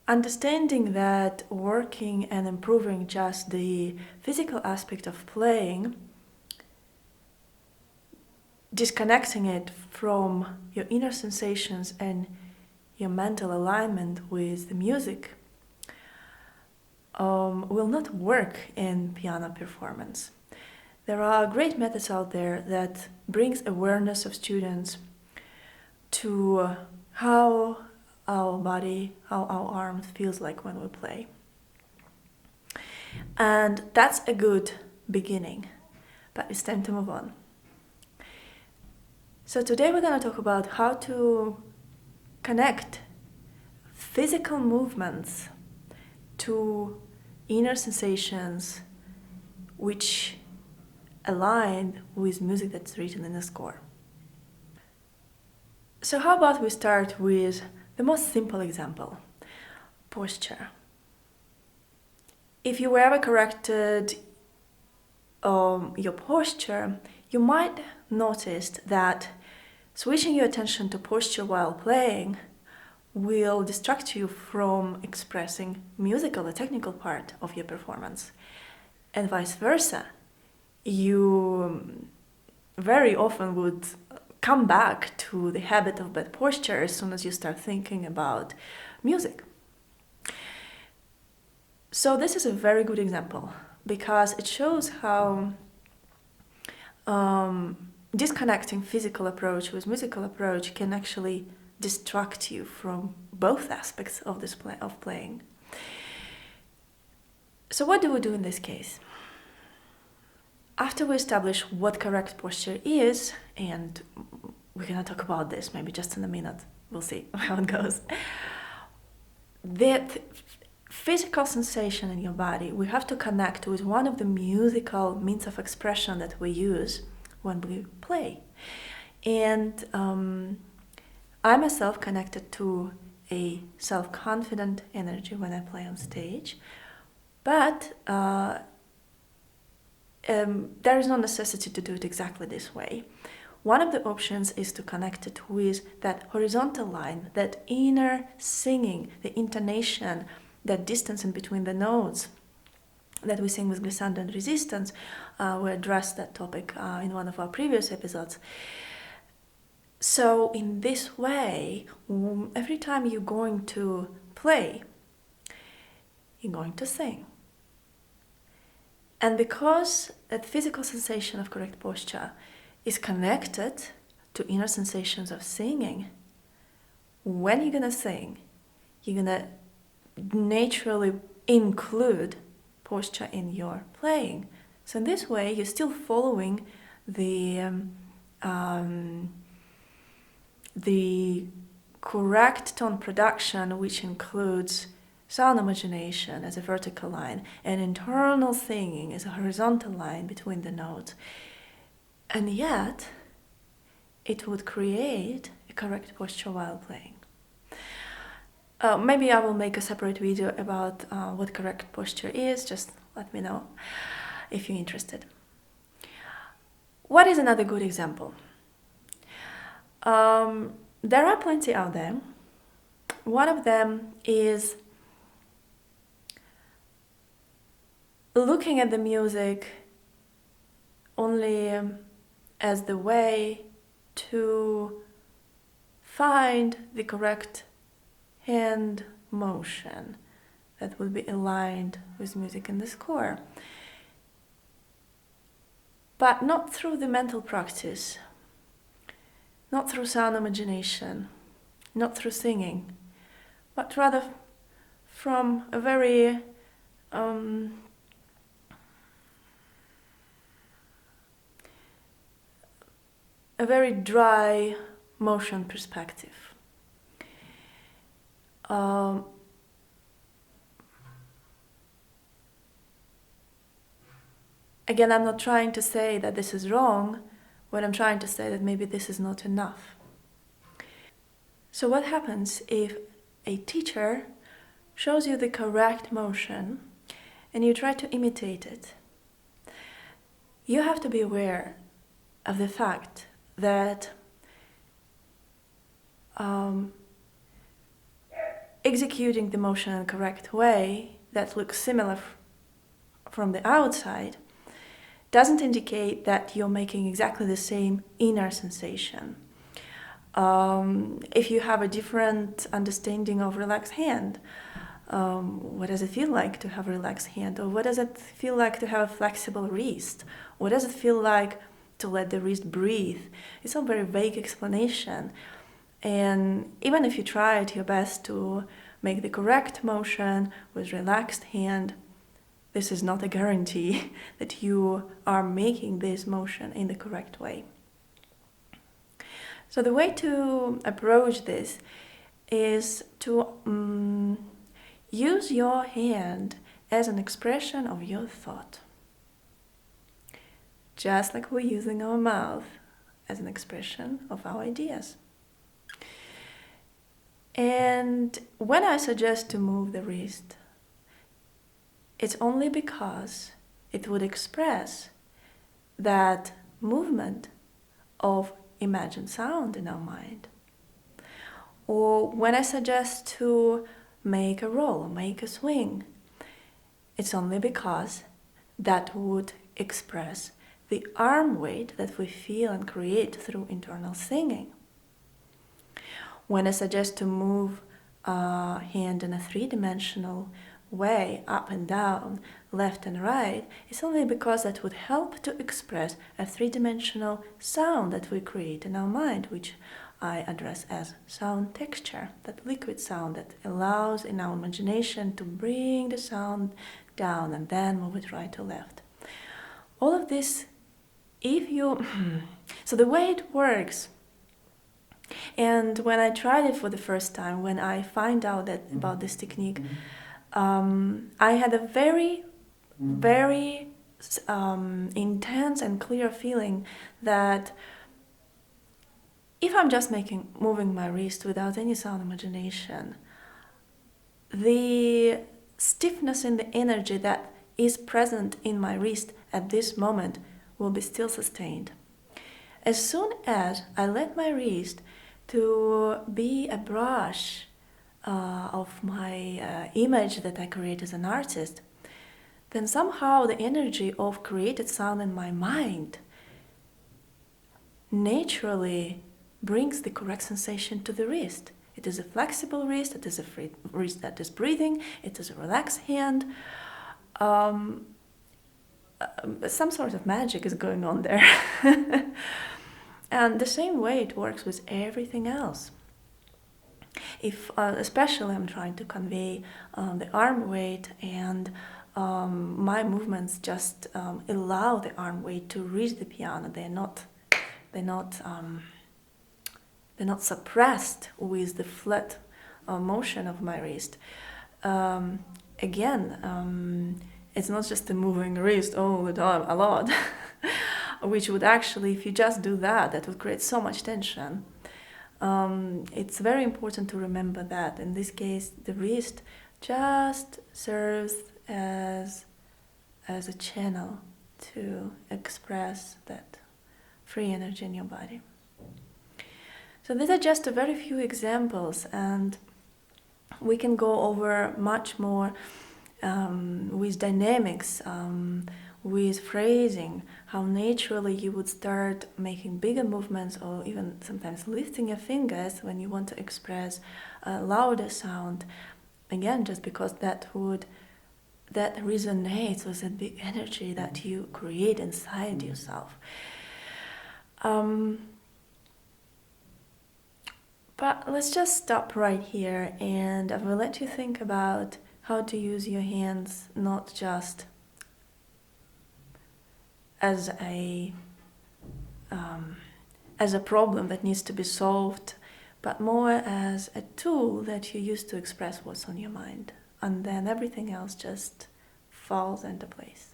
Understanding that working and improving just the physical aspect of playing, disconnecting it from your inner sensations and your mental alignment with the music, will not work in piano performance. There are great methods out there that brings awareness of students to how our body, how our arms feels like when we play. And that's a good beginning, but it's time to move on. So today we're going to talk about how to connect physical movements to inner sensations which align with music that's written in the score. So how about we start with the most simple example, posture. If you were ever corrected your posture, you might notice that switching your attention to posture while playing will distract you from expressing musical or technical part of your performance, and vice versa. You very often would come back to the habit of bad posture as soon as you start thinking about music. So this is a very good example because it shows how disconnecting physical approach with musical approach can actually distract you from both aspects of this of playing. So what do we do in this case? After we establish what correct posture is, and we're gonna talk about this maybe just in a minute, we'll see how it goes. That physical sensation in your body, we have to connect with one of the musical means of expression that we use when we play. And I myself connected to a self-confident energy when I play on stage, but there is no necessity to do it exactly this way. One of the options is to connect it with that horizontal line, that inner singing, the intonation, that distance in between the notes that we sing with glissando and resistance. We addressed that topic in one of our previous episodes. So in this way, every time you're going to play, you're going to sing. And because that physical sensation of correct posture is connected to inner sensations of singing, when you're going to sing, you're going to naturally include posture in your playing. So in this way, you're still following the correct tone production, which includes sound homogenation as a vertical line and internal singing as a horizontal line between the notes. And yet, it would create a correct posture while playing. Maybe I will make a separate video about what correct posture is. Just let me know if you're interested. What is another good example? There are plenty out there. One of them is looking at the music only as the way to find the correct hand motion that will be aligned with music in the score. But not through the mental practice, not through sound imagination, not through singing, but rather from a very dry motion perspective. Again, I'm not trying to say that this is wrong, when I'm trying to say that maybe this is not enough. So what happens if a teacher shows you the correct motion and you try to imitate it? You have to be aware of the fact that executing the motion in a correct way that looks similar from the outside doesn't indicate that you're making exactly the same inner sensation. If you have a different understanding of relaxed hand, what does it feel like to have a relaxed hand? Or what does it feel like to have a flexible wrist? What does it feel like to let the wrist breathe? It's a very vague explanation. And even if you try your best to make the correct motion with relaxed hand, this is not a guarantee that you are making this motion in the correct way. So the way to approach this is to use your hand as an expression of your thought. Just like we're using our mouth as an expression of our ideas. And when I suggest to move the wrist, it's only because it would express that movement of imagined sound in our mind. Or when I suggest to make a roll, make a swing, it's only because that would express the arm weight that we feel and create through internal singing. When I suggest to move a hand in a three-dimensional way, up and down, left and right, it's only because that would help to express a three-dimensional sound that we create in our mind, which I address as sound texture, that liquid sound that allows in our imagination to bring the sound down and then move it right to left. All of this, so the way it works, and when I tried it for the first time, when I find out about this technique, I had a very, very intense and clear feeling that if I'm just moving my wrist without any sound imagination, the stiffness in the energy that is present in my wrist at this moment will be still sustained. As soon as I let my wrist to be a brush of my image that I create as an artist, then somehow the energy of created sound in my mind naturally brings the correct sensation to the wrist. It is a flexible wrist, it is a free wrist that is breathing, it is a relaxed hand. Some sort of magic is going on there. And the same way it works with everything else. If especially I'm trying to convey the arm weight, and my movements just allow the arm weight to reach the piano. They're not suppressed with the flat motion of my wrist. It's not just a moving wrist all the time, a lot, which would actually, if you just do that, that would create so much tension. It's very important to remember that in this case, the wrist just serves as a channel to express that free energy in your body. So these are just a very few examples, and we can go over much more with dynamics, with phrasing, how naturally you would start making bigger movements or even sometimes lifting your fingers when you want to express a louder sound. Again, just because that resonates with the big energy that you create inside yourself. But let's just stop right here, and I will let you think about how to use your hands not just as a problem that needs to be solved, but more as a tool that you use to express what's on your mind, and then everything else just falls into place.